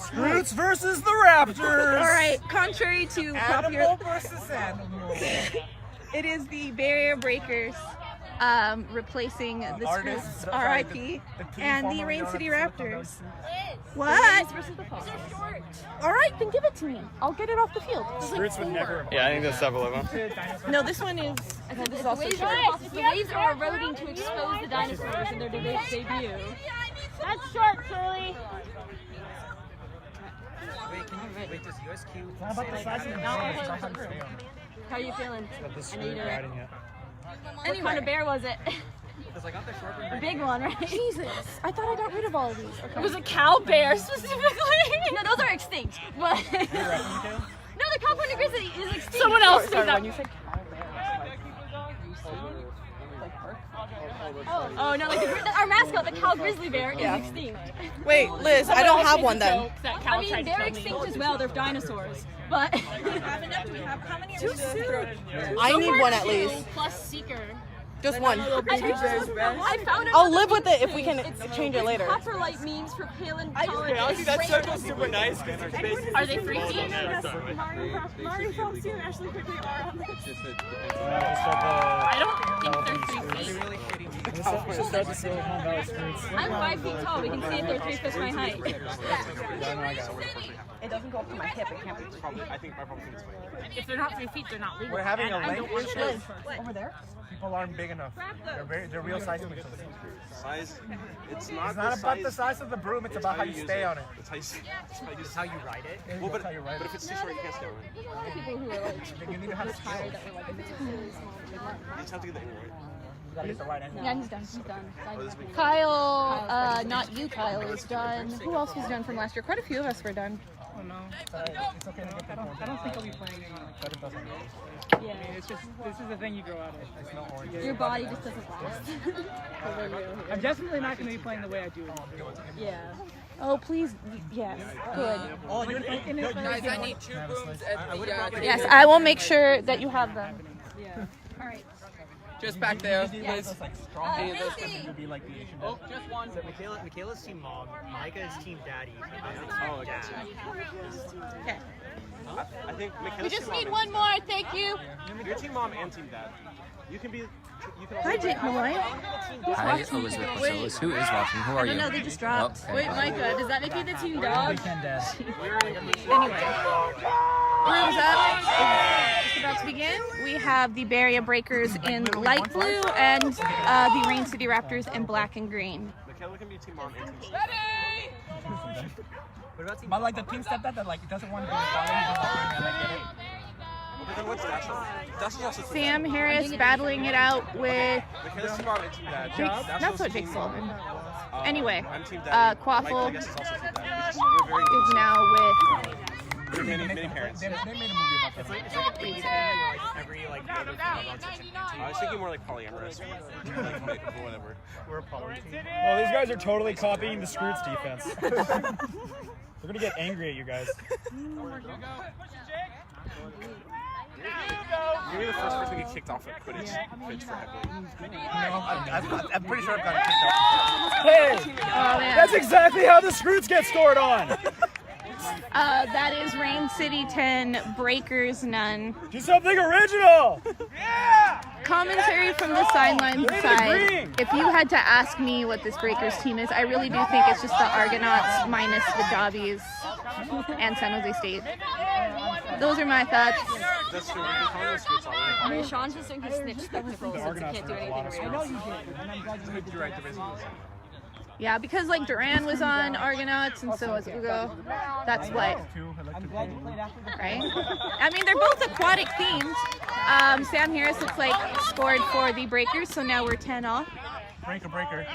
Scroots versus the Raptors. All right, contrary to Animal versus animal. it is the barrier breakers replacing the Scroots, RIP, and the Rain City Raptors. What? All right, then give it to me. I'll get it off the field. Scroots would never. Yeah, I think that's several of them. No, this one is. I think this is also short. The waves are eroding to expose the dinosaurs in their debut. That's short, Shirley. Wait, does USQ How about the size of the bear? How are you feeling? This I need it. riding it. What kind of bear was it? Because I got the short one. A big one, right? Jesus, I thought I got rid of all of these. It was a cow bear specifically. No, those are extinct. But no, the California grizzly is extinct. Someone else did that. Oh no, like our mascot, the cow grizzly bear, is extinct. Wait, Liz, I don't have one then. I mean, they're extinct as well. They're dinosaurs, but Too soon. I need one at least. plus seeker. Just one. I found I'll live with it if we can change it later. Coprolite memes for paleontologists. Honestly, that circle's super nice. Are they freaky? I don't think they're 3 feet. Really shitty. I'm 5 feet tall. We can see if they're 3 fifths my height. It doesn't go up to my hip. It can't be. I think I probably think it's fine. If they're not 3 feet, they're not legal. We're having a late issue. Over there? People aren't big enough. They're real size pixels. Size, it's It's not about the size of the broom, it's about how you stay on it. It's how you, It's how you ride it. well, but how you ride if it's too short, you can't stay on it. A lot of people who are like You need to have skill. tired that were like, if it's really small, You just have to get the angle right. You gotta get the right angle. yeah, he's done. He's done. Kyle, not you, Kyle, is done. Who else was done from last year? Quite a few of us were done. Oh no. It's okay to get the I don't think I'll be playing but it doesn't matter. Yeah. It's just, this is the thing you grow out of. It's no orange. Your body just doesn't last. I'm definitely not going to be playing the way I do. Yeah. Oh, please, yes, good. Oh, you're Guys, I need 2 brooms at the Yes, I will make sure that you have them. Yeah. All right. just back there. It's like strong. To be like the Asian. Oh, just one. So Michaela's team mom, Micah is team daddy. Oh, I got Okay. I think We Michaela's just team need mom one more, thank you. Your team mom and team dad. You can be. You can also Hi, Jake Malloy. Hi, Elizabeth Marcellus. Who is watching? Who are you? No, they just dropped. Oh, okay. Wait, Micah, does that make you the team dog? Anyway, rooms up. It's about to begin. We have the Barrier Breakers in light blue and the Rain City Raptors in black and green. Michaela can be team mom and team dad. But like the team stepdad that like doesn't want to be following. But then what's Dash? Dash is also team Sam Harris battling it out with Michaela's team mom and team dad. Jake, Dash that's is what team Jake mom. Sullivan. Anyway, I'm team dad. Mike, I Quaffle guess, is also team dad. We're very is now with many parents. They made a movie about that. It's like a baby family where like every like other female wants such a I was thinking more like polyamorous. Like, whatever. We're a poly team. Oh, these guys are totally copying the Scroots defense. We're gonna get angry at you guys. You're gonna be the first person to get kicked off at Quidditch for heckling. I'm pretty sure I've got it kicked off. Hey, oh man. that's exactly how the Scroots get scored on. That is Rain City 10, Breakers none. Do something original. Commentary from the sidelines side. If you had to ask me what this Breakers team is, I really do think it's just the Argonauts minus the Dobbys and San Jose State. Those are my thoughts. That's true. We've been calling those Scroots all the way. Sean's just doing his snitch spectacles since he can't do anything right. You're right. They're basically the same. Yeah, because like Duran was on Argonauts and so was Ugo. That's what, right? I mean, they're both aquatic themed. Sam Harris looks like scored for the Breakers, so now we're 10 off. Breaker.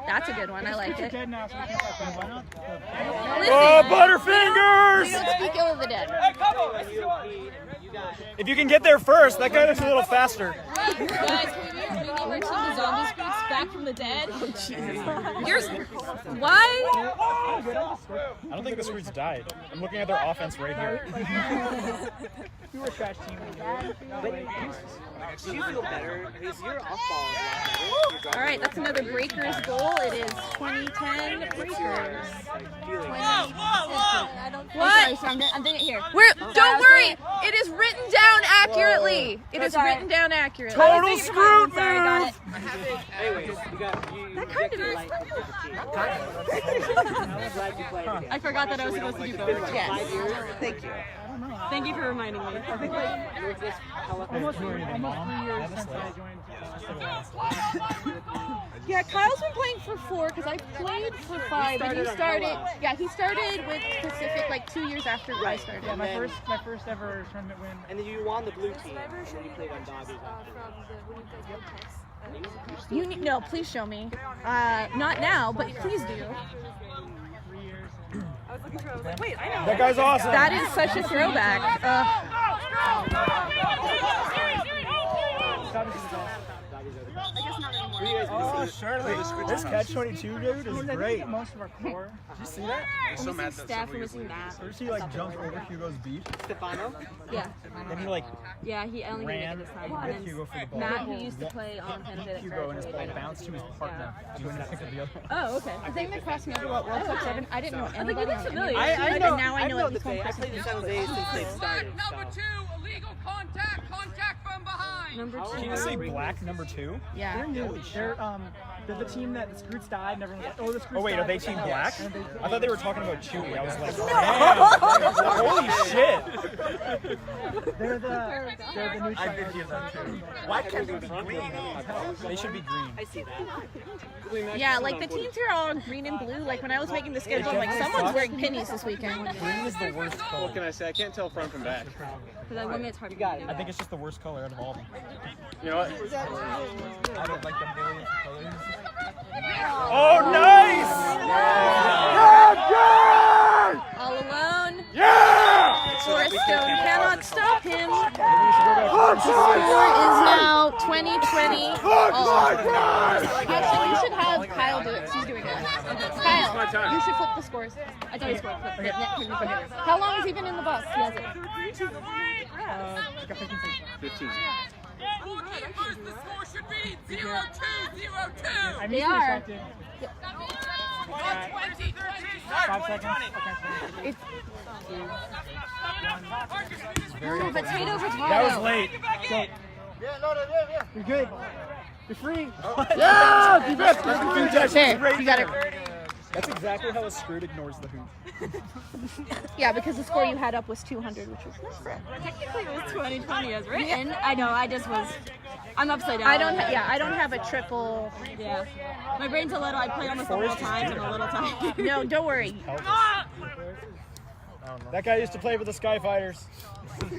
That's a good one. I like it. Dead now, so we can start playing. Why not? Oh, We Butterfingers! don't speak ill of the dead. If you can get there first, that guy looks a little faster. Guys, can we name our team the Zombie Scoots back from the dead? Yours? Why? I don't think the Scroots died. I'm looking at their offense right here. You were a trash team. Do you feel better? Because you're off ball. All right, that's another Breakers goal. It is 2010 Breakers. 2010. so I'm doing it here. Don't worry. It is written down accurately. It is written down accurately. Total screwed, Sorry, got it. Anyways, that kind of hurts. I forgot that I was supposed to do both. Yes. Thank you. Thank you for reminding me. Almost 3 years since I joined. Yeah, Kyle's been playing for 4 because I played for 5 and he started. Yeah, he started with Pacific like 2 years after I started. Yeah, my first ever tournament win. And then you won the blue team, and then you played on Dobbys. No, please show me. Not now, but please do. 3 years. That guy's awesome. That is such a throwback. Oh, Shirley. This catch-22 dude is great. Most of our core. Did you see that? So mad that Steph missing that. First he like jumped over Hugo's beat, Stefano? Yeah. then he like Yeah, he only ran did it this time. with And Hugo for the ball. Matt, who used to play on Beat Penn, Hugo and his ball bounced to his partner. He went and picked up the other one. Oh, okay. The thing that crossed me over what World Cup 7, I didn't know anybody. look familiar. I know. Now I know the at least one thing. I person. played in San Jose since they started. Number Can 2. you say black number 2? Yeah. They're new. They're the team that the Scroots died and everyone was like, oh, the Scroots Oh wait, died. are they team black? And they- I thought they were talking about Chewy. I was like, damn. Holy shit. They're the new I did hear that too. Why can't they be green? They should be green. I see that. Yeah, like the teams here are all in green and blue. Like when I was making the schedule, I'm like, someone's wearing pennies this weekend. Green is the worst color. What can I say? I can't tell front from back. Because I women, it's hard to get. I think it's just the worst color out of all of them. You know what? I don't like the millions of colors. Oh, nice! All alone. Yeah! Forrest Stone cannot stop him. The score is now 20-20. Actually, you should have Kyle do it. She's doing it. Kyle, you should flip the scores. I thought you scored. How long has he been in the bus? He has it. 15. I They are. 5 seconds. Okay. Potato, potato. That was late. You're good. You're free. Yeah! You bet! There, you got it. That's exactly how a screwed ignores the hoop. Yeah, because the score you had up was 200, which was nice. Technically, it was 2020 as written. I know. I'm upside down. I don't have a triple. Yeah. My brain's a little. I play almost the whole time and a little time. No, don't worry. That guy used to play with the Sky Fighters.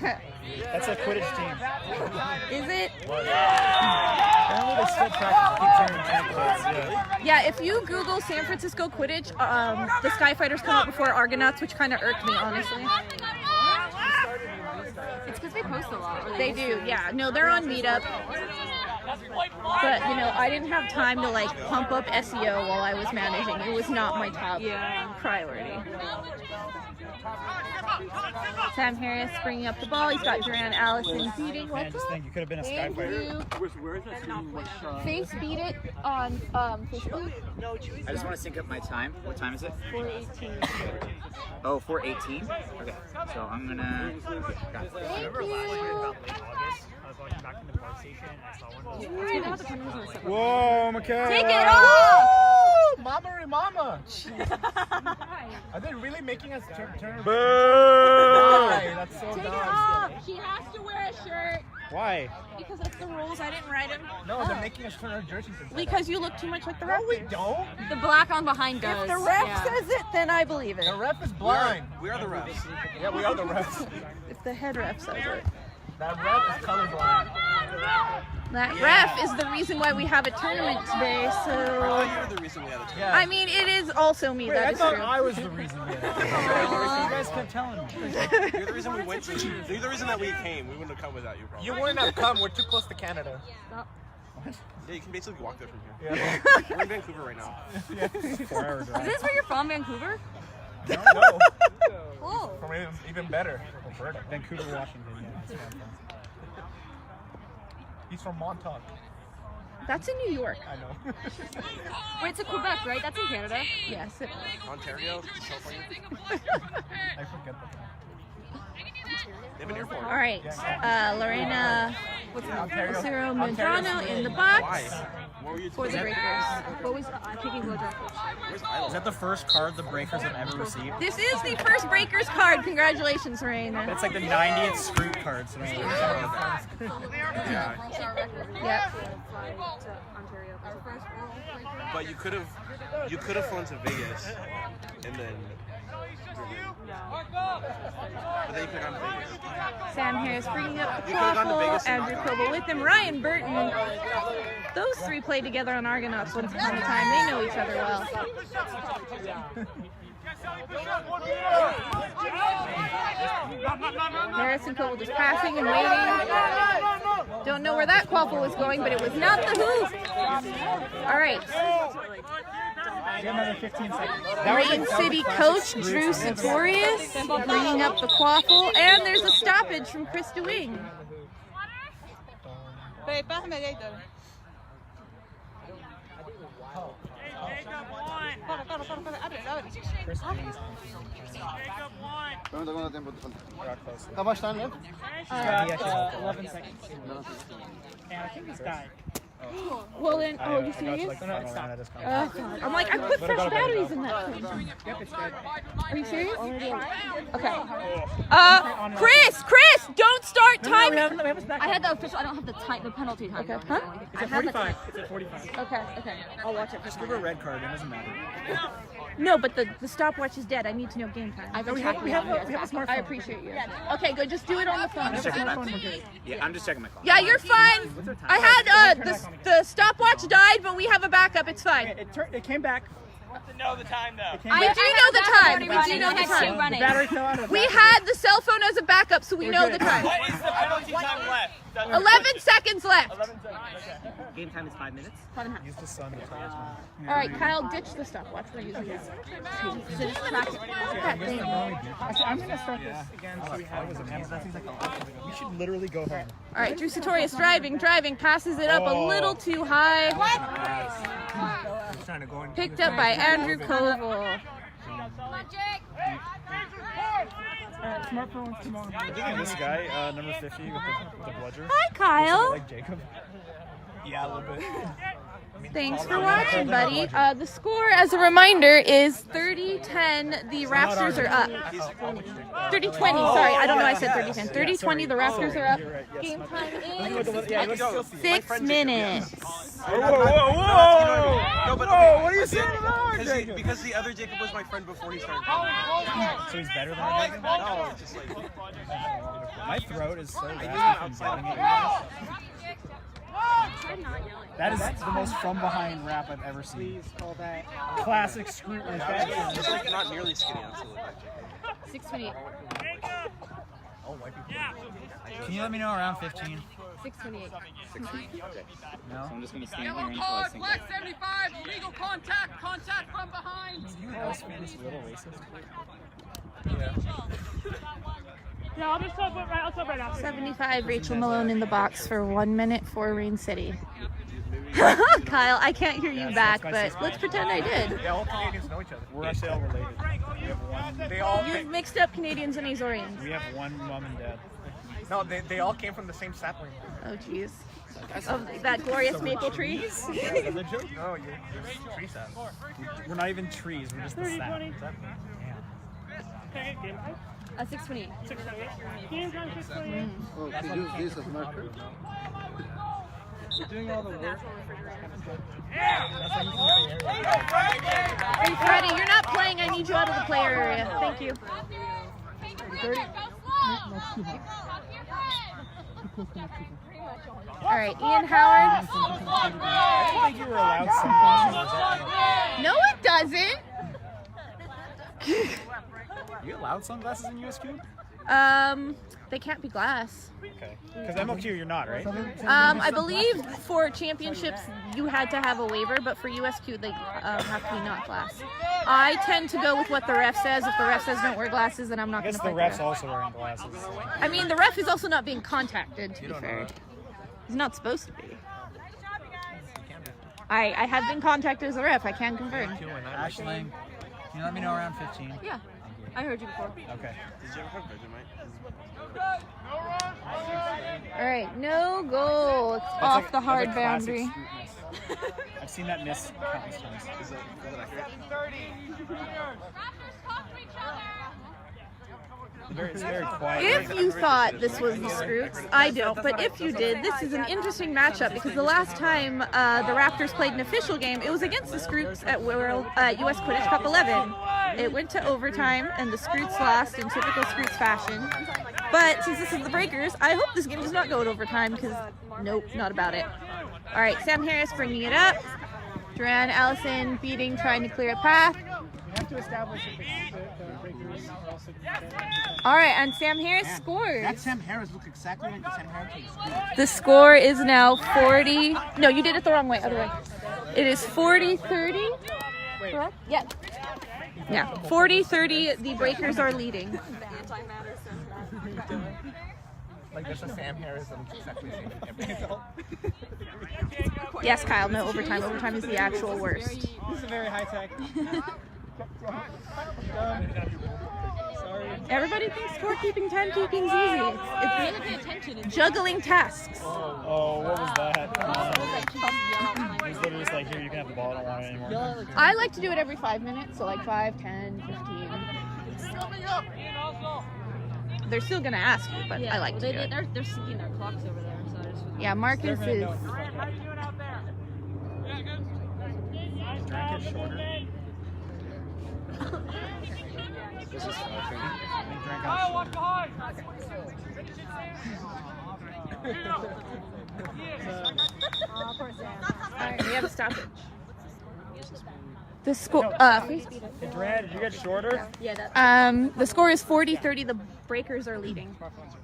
That's a Quidditch team. Is it? Apparently they still practice kids. Yeah, if you Google San Francisco Quidditch, the Skyfighters come up before Argonauts, which kind of irked me, honestly. It's because they post a lot. Or They do, yeah. No, they're on Meetup. But, you know, I didn't have time to, like, pump up SEO while I was managing. It was not my top priority. Sam Harris bringing up the ball. He's got Duran Allison beating. Man, just think, you could have been a Sky Thank Fighter. you. Face beat it on Facebook. I just want to sync up my time. What time is it? 4:18. Oh, 4:18? Okay, so I'm gonna... Thank Remember you. last year in August, I was walking back into the park station and I saw one of those. Whoa, McKay! Take it off! Mama! Are they really making us turn? Boo! Why? That's so Take it dumb. off. He has to wear a shirt. Why? Because that's the rules. I didn't write them. No, they're making us turn our jerseys inside. Because you look too much like the No, ref. we don't. The black on behind does. If the ref yeah. says it, then I believe it. The ref is blind. We are the refs. Yeah, we are the refs. If the head ref says it. That ref is colorblind. That ref is the reason why we have a tournament today, so... You're the reason we had it. Yeah. I mean, it is also me, Wait, that I is thought true. I was the reason we had it. You guys kept telling me. You're the reason we went to. You're the reason that we came. We wouldn't have come without you, probably. You wouldn't have come. We're too close to Canada. Yeah, you can basically walk there from here. Yeah. We're in Vancouver right now. 4-hour Is drive. this where you're from, Vancouver? No. Cool. From even better. Alberta. Vancouver, Washington. Yeah. He's from Montauk. That's in New York. I know. Wait, it's a Quebec, right? That's in Canada. Yes. Ontario, California. I forget that. All right, Lorena Osiro Medrano in the box for the Breakers. What was kicking blow dry pitch? Is that the first card the Breakers have ever received? This is the first Breakers card. Congratulations, Lorena. It's like the 90th Scroot card. So Yep. But you could have flown to Vegas and then. But then you could have gone to Vegas. Sam Harris bringing up the You could've gone to Quaffle, Vegas and Andrew not gone. Koval with him, Ryan Burton. Those three played together on Argonauts once upon a time. They know each other well. Harris and Koval just passing and waiting. Don't know where that Quaffle was going, but it was not the hoop. All right. another 15 seconds. Rain City coach Drew Sartorius bringing up the Quaffle, and there's a stoppage from Chris DeWing. How much time left? 11 seconds. And I think it's died. Well then, oh, you serious? God. I'm like, I put fresh batteries in that thing. Yep, it's dead. Are you serious? Okay. Chris, don't start timing. I had the official. I don't have the time. The penalty time. Okay. Huh? It's at 45. It's at 45. Okay. I'll watch it. Just give her a red card. It doesn't matter. No, but the stopwatch is dead. I need to know game time. We have a smartphone. I appreciate you. Okay, good. Just do it on the phone. Yeah, I'm just checking my clock. Yeah, you're fine. I had the stopwatch died, but we have a backup. It's fine. It came back. To know the time though. We do know the time. We do know the time. The battery fell out of the We had the cell phone as a backup, so we know the time. What is the penalty time left? 11 seconds left. 11 seconds. Okay. Game time is 5 minutes. Use the sun. All right, Kyle, ditch the stopwatch. We're using it. So just practice. That thing. Actually, I'm going to start this again so we have We should literally go home. All right, Drew Sartorius driving, passes it up a little too high. Picked up by Andrew Koval. smartphones tomorrow. This guy, number 50 with the bludger. Hi, Kyle. Like Jacob. Yeah, a little bit. Thanks for watching, buddy. The score, as a reminder, is 30-10. The Raptors are up. 30-20. Sorry, I don't know. I said 30-10. 30-20. The Raptors are up. Game time is 6 minutes. No, but okay, what are you saying about Jacob? Because the other Jacob was my friend before he started playing. So he's better than Jacob? No, it's just like... My throat is so bad from yelling at you. That is the most from behind rap I've ever seen. Classic Scroot manufacturing. Just like not nearly skinny enough to look like Jacob. 6:28. Can you let me know around 15? 6:28. No? So I'm just going to stand here until I think. Black 75, illegal contact from behind. You know Spanish little racist? Yeah, I'll stop right now. 75, Rachel Malone in the box for 1 minute for Rain City. Kyle, I can't hear you back, but let's pretend I did. Yeah, all Canadians know each other. We're actually all related. We have one. They all You mixed up Canadians and Azorians. We have one mom and dad. no, they all came from the same sapling. Oh, jeez. Of that glorious maple tree. No, you're tree sap. We're not even trees. We're just the sap. 6:28. 6:28. Oh, to use this as marker. You're doing all the work. Hey, Freddie, you're not playing. I need you out of the player area. Thank you. 30. All right, Ian Howard. I didn't think you were allowed sunglasses. No, it doesn't. Are you allowed sunglasses in USQ? They can't be glass. Okay. Because MLQ you're not, right? I believe for championships you had to have a waiver, but for USQ they have to be not glass. I tend to go with what the ref says. If the ref says don't wear glasses, then I'm not I going to guess the play. ref's also wearing glasses. I mean, the ref is also not being contacted, to be fair. He's not supposed to be. I have been contacted as a ref. I can confirm. Ashling, can you let me know around 15? Yeah. I heard you before. Okay. Did you ever have Vegemite? All right, no goal. It's That's off like- the that's hard like classic boundary. scoop miss. I've seen that miss countless times. Is that accurate? It's very quiet. If you thought this was the Scroots, I don't, but if you did, this is an interesting matchup because the last time the Raptors played an official game, it was against the Scroots at US Quidditch Cup 11. It went to overtime and the Scroots lost in typical Scroots fashion. But since this is the Breakers, I hope this game does not go to overtime because nope, not about it. All right, Sam Harris bringing it up. Duran Allison beating, trying to clear a path. We have to establish if the Breakers are also All right, and Sam Harris scores. That Sam Harris looks exactly like the Sam Harris. The score is now 40. No, you did it the wrong way. Other way. It is 40-30. Correct? Yeah. Yeah. 40-30. The Breakers are leading. Like that's a Sam Harris that looks exactly the same in every adult. Yes, Kyle. No overtime. Overtime is the actual worst. This is very high tech. Sorry. Everybody thinks scorekeeping, timekeeping is easy. It's juggling tasks. Oh, what was that? He's literally just like, here, you can have the ball. I don't want it anymore. I like to do it every 5 minutes, so like 5, 10, 15. They're still gonna ask you, but I like to do it. They're syncing their clocks over there, so I just. Yeah, Marcus is. This is Alright, we have a stoppage. The score. Hey, Duran, did you get shorter? Yeah, that. The score is 40-30. The Breakers are leading.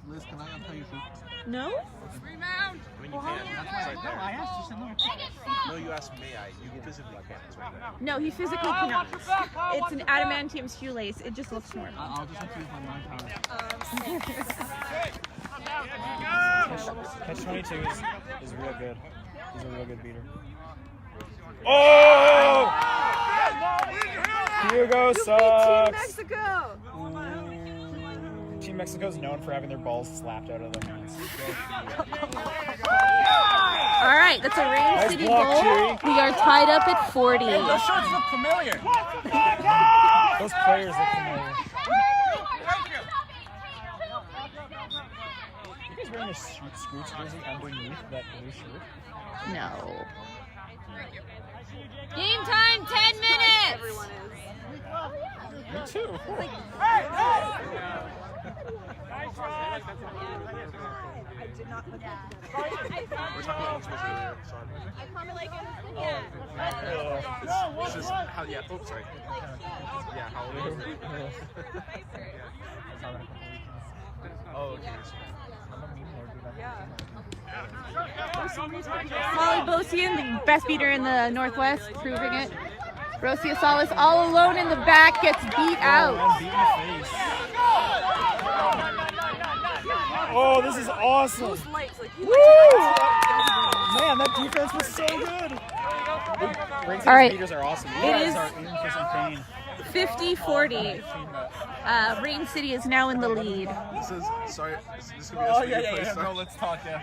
Liz, can I tell you something? No. I mean, you can. It's right there. I asked you something. No, you asked may I. You physically can't. It's right there. No, he physically cannot. It's an adamantium shoelace. It just looks normal. I'll just have to use my mind power. Catch 22 is real good. He's a real good beater. Oh! Hugo sucks. Team Mexico. Team Mexico is known for having their balls slapped out of their hands. All right, that's a Rain Nice City block, goal. Cheery. We are tied up at 40. Those shorts look familiar. Those players look familiar. You guys wearing a Scroots jersey underneath that blue shirt? No. Game time, 10 minutes! Me too. We're talking about what's earlier, Sean. It's just how, yeah, oh, sorry. Yeah, how old is it? Oh, okay. Molly Bosian, the best beater in the Northwest, proving it. Rosia Salas all alone in the back, gets beat out. Beat in the face. Oh, this is awesome. Woo! Man, that defense was so good. All right. Beaters are awesome. You It guys is- are in for some pain. 50-40. Rain City is now in the lead. This is, sorry, this could be Oh us yeah, for you, yeah, please, yeah. sorry. No, let's talk. Yeah.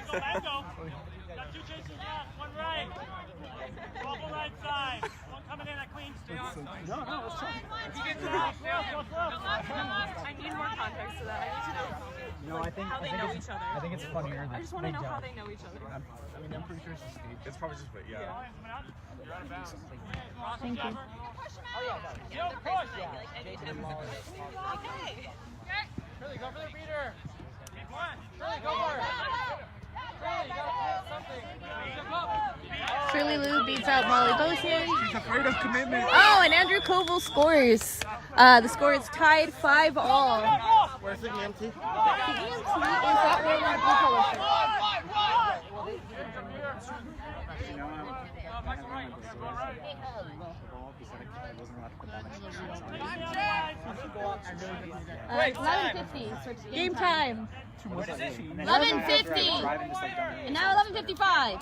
No, I think it's funnier. I just want to know how they know each other. I mean, I'm pretty sure it's a stage. It's probably just, yeah. Thank you. Really, go for the beater. Really, go for it. Really, you gotta something. Shirley Lou beats out Molly Bosian. She's afraid of commitment. Oh, and Andrew Koval scores. The score is tied 5-all. Where's the EMT? The EMT is that way in the blue color shirt. said I wasn't allowed to put that much shots on it. 11:50. Game time. 11:50. And now 11:55.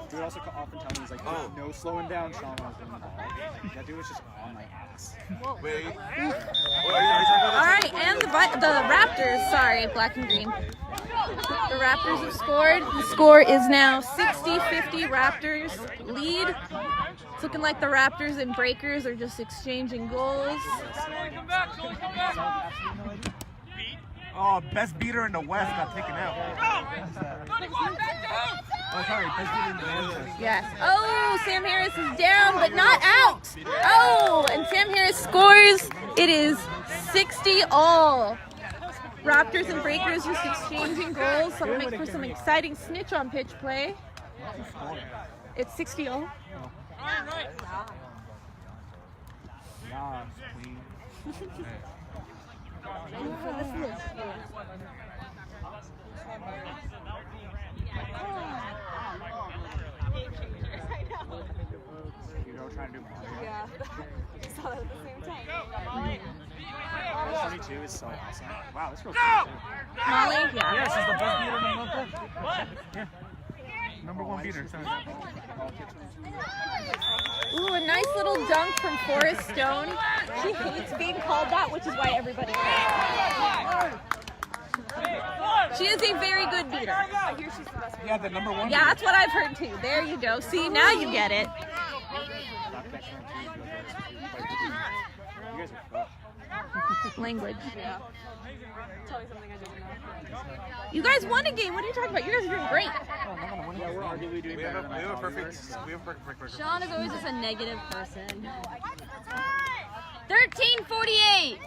Dude also often tell me he's like, no slowing down, Sean was doing the ball. That dude was just on my ass. Wait. All right, and the Raptors, sorry, black and green. The Raptors have scored. The score is now 60-50 Raptors lead. It's looking like the Raptors and Breakers are just exchanging goals. Oh, best beater in the West got taken out. Oh, sorry, best beater in the West. Yes. Oh, Sam Harris is down, but not out. Oh, and Sam Harris scores. It is 60-all. Raptors and Breakers just exchanging goals. So it'll make for some exciting snitch on pitch play. It's 60-all. Yeah. Saw that at the same time. 22 is so awesome. Wow, this girl's Molly? Yeah. Yeah, she's the best beater in the month. Yeah. Number one beater. Ooh, a nice little dunk from Forrest Stone. She hates being called that, which is why everybody calls her. She is a very good beater. I hear she's the best. Yeah, the number one. Yeah, that's what I've heard too. There you go. See, now you get it. Language. Yeah. Tell me something I didn't know. You guys won a game. What are you talking about? You guys are doing great. Yeah, we're arguably doing better than I thought we were. perfect. Sean is always just a negative person. 13:48.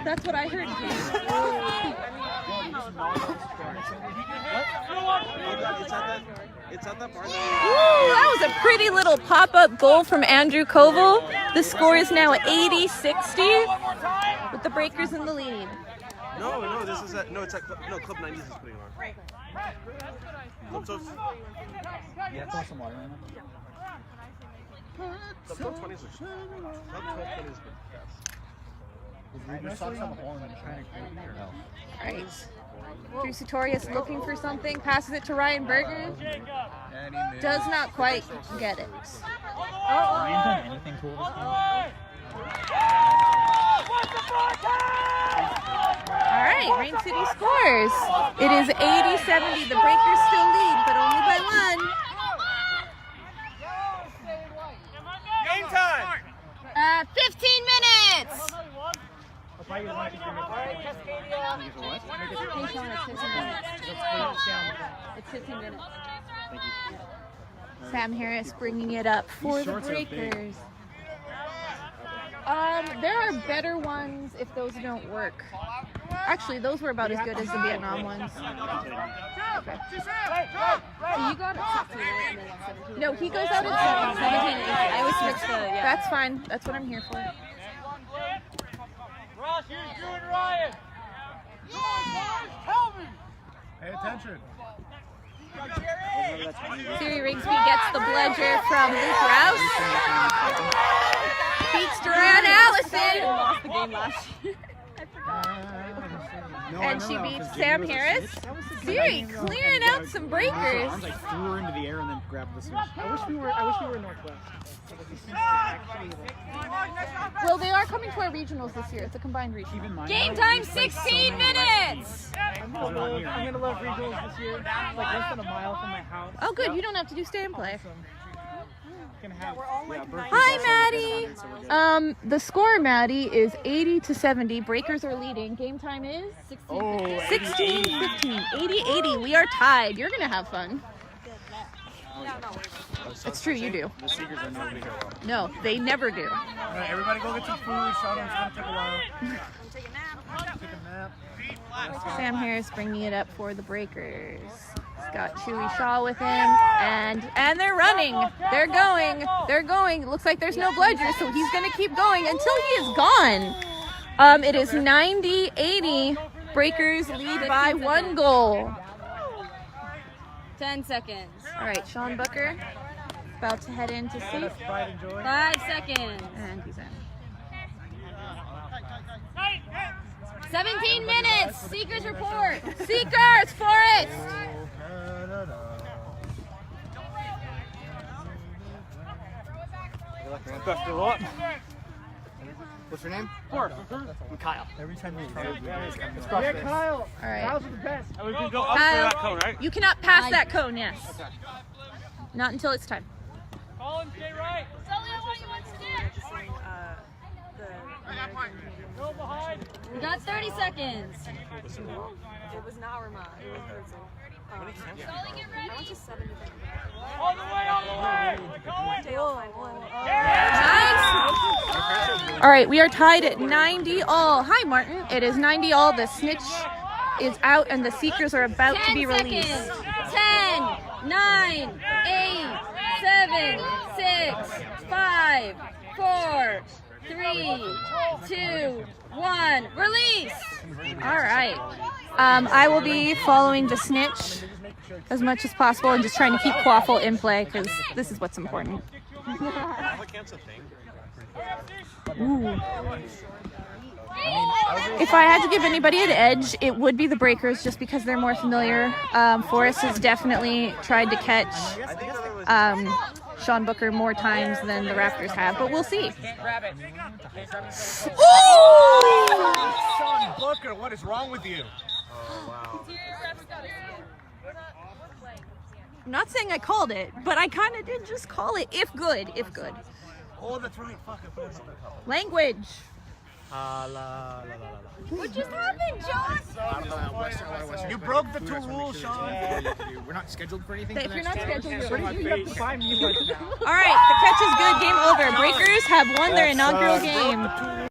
That's what I heard. It's at that bar. Ooh, that was a pretty little pop-up goal from Andrew Koval. The score is now 80-60 with the Breakers in the lead. No, this is at Club 90s is putting it on. Yeah, throw some water in Club 20s is Alright. Drew Sartorius looking for something, passes it to Ryan Berger. Does not quite get it. Ryan's done anything cool this game? Alright, Rain City scores. It is 80-70. The Breakers still lead, but only by one. Game time! 15 minutes. It's 15 minutes. Sam Harris bringing it up for the Breakers. There are better ones if those don't work. Actually, those were about as good as the Vietnam ones. Okay. So you got it 16 and then 17. No, he goes out at 17. I always switch the, yeah. That's fine. That's what I'm here for. Ross, here's Drew and Ryan. Pay attention. Siri Rigsby gets the bludger from Luke Rouse. Beats Duran Allison. Lost the game last year. And she beats Sam Harris. Siri clearing out some breakers. arms, like threw her into the air and then grabbed the switch. I wish we were Northwest. Well, they are coming to our regionals this year. It's a combined regional. Game time, 16 minutes. I'm gonna love regionals this year. Like less than a mile from my house. Oh, good. You don't have to do stay and play. Hi, Hi, Maddie. The score, Maddie, is 80-70. Breakers are leading. Game time is 16-15. 80-80. We are tied. You're gonna have fun. It's true, you do. The Seekers are nobody here. No, they never do. All right, everybody go get some food. Shotgun's gonna take a while. Take a nap. Take a nap. Sam Harris bringing it up for the Breakers. He's got Chewy Shaw with him, and they're running. They're going. It looks like there's no bludger, so he's gonna keep going until he is gone. It is 90-80. Breakers lead by 1 goal. 10 seconds. All right, Sean Booker about to head in to see. 5 seconds. And he's in. 17 minutes. Seekers report. Seekers, Forest. Best of luck. What's your name? I'm Kyle. Every time you Yeah, Kyle. All right. Kyle's the best. And we can go up to Kyle, that cone, right? you cannot pass that cone, yes. Not until it's time. Colin, stay right. Sully, I want you on stick. Go behind. We got 30 seconds. It was not Ramon. It was Herzl. Sully, get ready. I went to 7 different. All the way, all the way. Colin. Dale find one. Nice. All right, we are tied at 90 all. Hi, Martin. It is 90 all. The snitch is out, and the Seekers are about to be 10 released. seconds. 10, 9, 8, 7, 6, 5, 4, 3, 2, 1. Release. All right. I will be following the snitch as much as possible and just trying to keep Quaffle in play because this is what's important. Ooh. If I had to give anybody an edge, it would be the Breakers just because they're more familiar. Forrest has definitely tried to catch Sean Booker more times than the Raptors have, but we'll see. Sean Booker, what is wrong with you? I'm not saying I called it, but I kind of did just call it, if good, if good. Oh, that's right. Fuck it. Language. What just happened, John? I don't know. You broke the 2 rules, Sean. We're not scheduled for anything. If you're not scheduled, you're Find me right now. All right, the catch is good. Game over. Breakers have won their inaugural game.